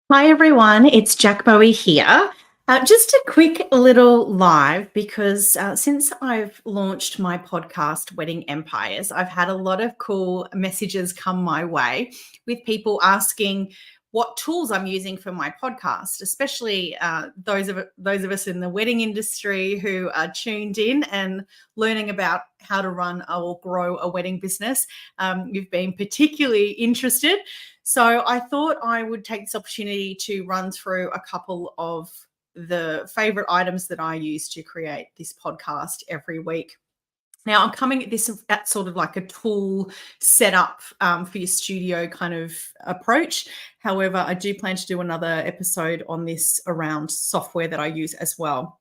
Hi everyone, it's Jack Bowie here. Just a quick little live because since I've launched my podcast, Wedding Empires, I've had a lot of cool messages come my way with people asking what tools I'm using for my podcast, especially those of us in the wedding industry who are tuned in and learning about how to run or grow a wedding business. You've been particularly interested. So I thought I would take this opportunity to run through a couple of the favorite items that I use to create this podcast every week. Now, I'm coming at this at sort of like a tool setup for your studio kind of approach. However, I do plan to do another episode on this around software that I use as well.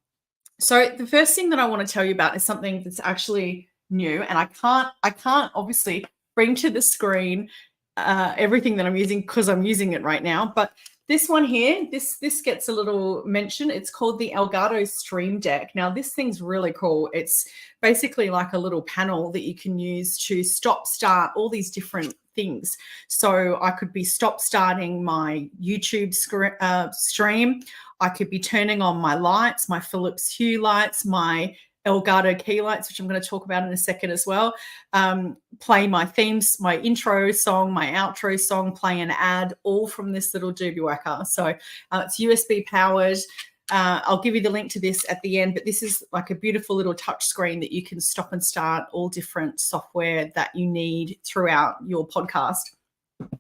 So the first thing that I want to tell you about is something that's actually new, and I can't obviously bring to the screen everything that I'm using because I'm using it right now. But this one here, this gets a little mention. It's called the Elgato Stream Deck. Now, this thing's really cool. It's basically like a little panel that you can use to stop, start all these different things. So I could be stop starting my YouTube stream. I could be turning on my lights, my Philips Hue lights, my Elgato key lights, which I'm going to talk about in a second as well. Play my themes, my intro song, my outro song, play an ad, all from this little doobie whacker. So it's USB powered. I'll give you the link to this at the end, but this is like a beautiful little touch screen that you can stop and start all different software that you need throughout your podcast. The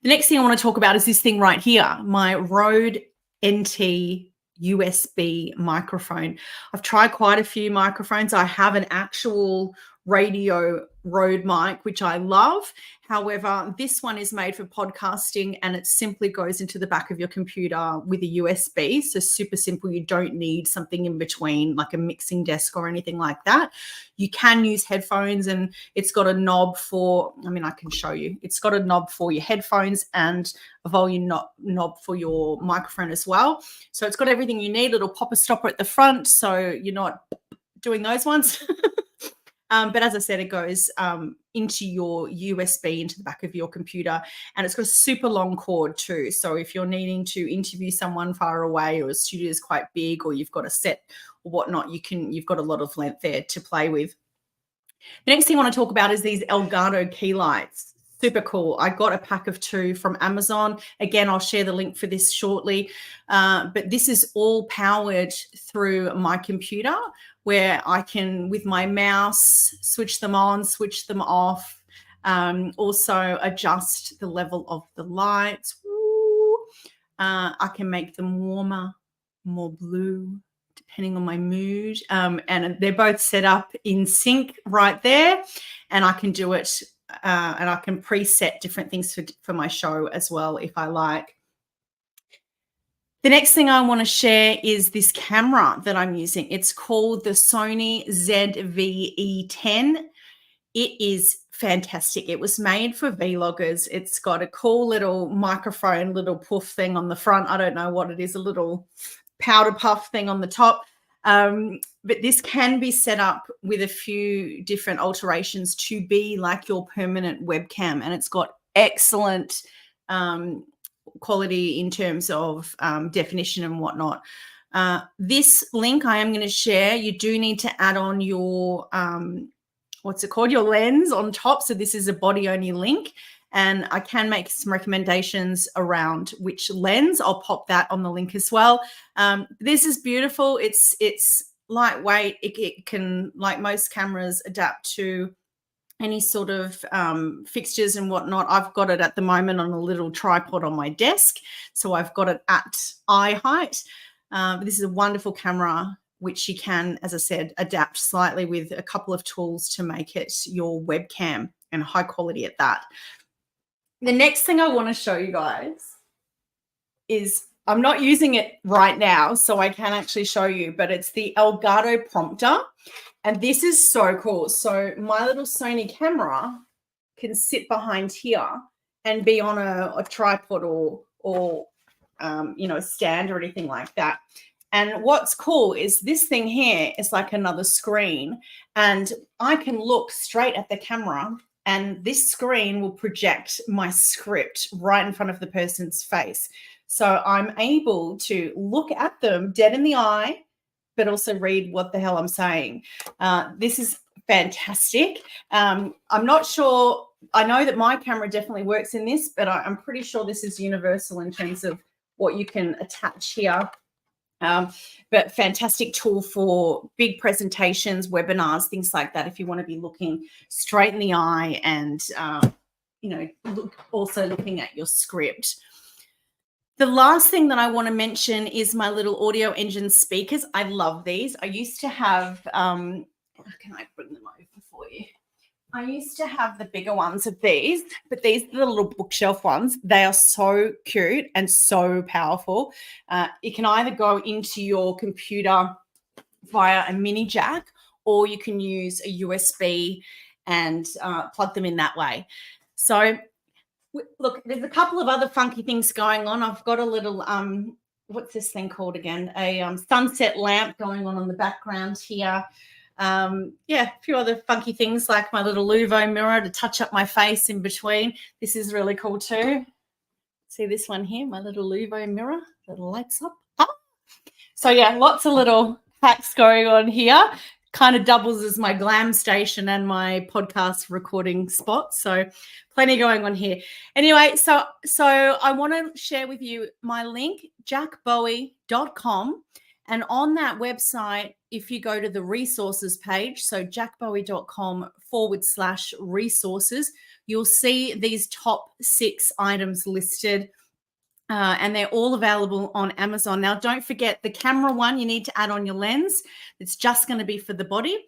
next thing I want to talk about is this thing right here, my Rode NT USB microphone. I've tried quite a few microphones. I have an actual radio Rode mic, which I love. However, this one is made for podcasting and it simply goes into the back of your computer with a USB. So super simple. You don't need something in between like a mixing desk or anything like that. You can use headphones and it's got a knob for, I can show you. It's got a knob for your headphones and a volume knob for your microphone as well. So it's got everything you need. It'll pop a stopper at the front so you're not doing those ones. But as I said, it goes into your USB, into the back of your computer, and it's got a super long cord too. So if you're needing to interview someone far away or a studio is quite big or you've got a set or whatnot, you've got a lot of length there to play with. The next thing I want to talk about is these Elgato key lights. Super cool. I got a pack of 2 from Amazon. Again, I'll share the link for this shortly. But this is all powered through my computer where I can, with my mouse, switch them on, switch them off, also adjust the level of the lights. I can make them warmer, more blue, depending on my mood. And they're both set up in sync right there. And I can do it and I can preset different things for my show as well if I like. The next thing I want to share is this camera that I'm using. It's called the Sony ZV-E10. It is fantastic. It was made for vloggers. It's got a cool little microphone, little puff thing on the front. I don't know what it is, a little powder puff thing on the top. But this can be set up with a few different alterations to be like your permanent webcam. And it's got excellent quality in terms of definition and whatnot. This link I am going to share, you do need to add on your, your lens on top. So this is a body only link. And I can make some recommendations around which lens. I'll pop that on the link as well. This is beautiful. It's lightweight. It can, like most cameras, adapt to any sort of fixtures and whatnot. I've got it at the moment on a little tripod on my desk. So I've got it at eye height. This is a wonderful camera, which you can, as I said, adapt slightly with a couple of tools to make it your webcam and high quality at that. The next thing I want to show you guys is, I'm not using it right now, so I can actually show you, but it's the Elgato prompter. And this is so cool. So my little Sony camera can sit behind here and be on a tripod or a stand or anything like that. And what's cool is this thing here is like another screen, and I can look straight at the camera and this screen will project my script right in front of the person's face. So I'm able to look at them dead in the eye, but also read what the hell I'm saying. This is fantastic. I'm not sure. I know that my camera definitely works in this, but I'm pretty sure this is universal in terms of what you can attach here. But fantastic tool for big presentations, webinars, things like that. If you want to be looking straight in the eye and, also looking at your script. The last thing that I want to mention is my little Audio Engine speakers. I love these. I used to have, can I bring them over for you? I used to have the bigger ones of these, but these are the little bookshelf ones. They are so cute and so powerful. You can either go into your computer via a mini jack, or you can use a USB and plug them in that way. So look, there's a couple of other funky things going on. I've got a little, what's this thing called again? A sunset lamp going on the background here. A few other funky things like my little Luvo mirror to touch up my face in between. This is really cool too. See this one here, my little Luvo mirror that lights up. So yeah, lots of little hacks going on here. Kind of doubles as my glam station and my podcast recording spot. So plenty going on here. Anyway, so I want to share with you my link, jackbowie.com. And on that website, if you go to the resources page, so jackbowie.com/resources, you'll see these top 6 items listed. And they're all available on Amazon. Now, don't forget the camera one, you need to add on your lens. It's just going to be for the body.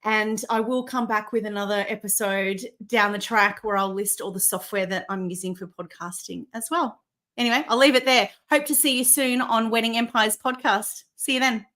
And I will come back with another episode down the track where I'll list all the software that I'm using for podcasting as well. Anyway, I'll leave it there. Hope to see you soon on Wedding Empires podcast. See you then.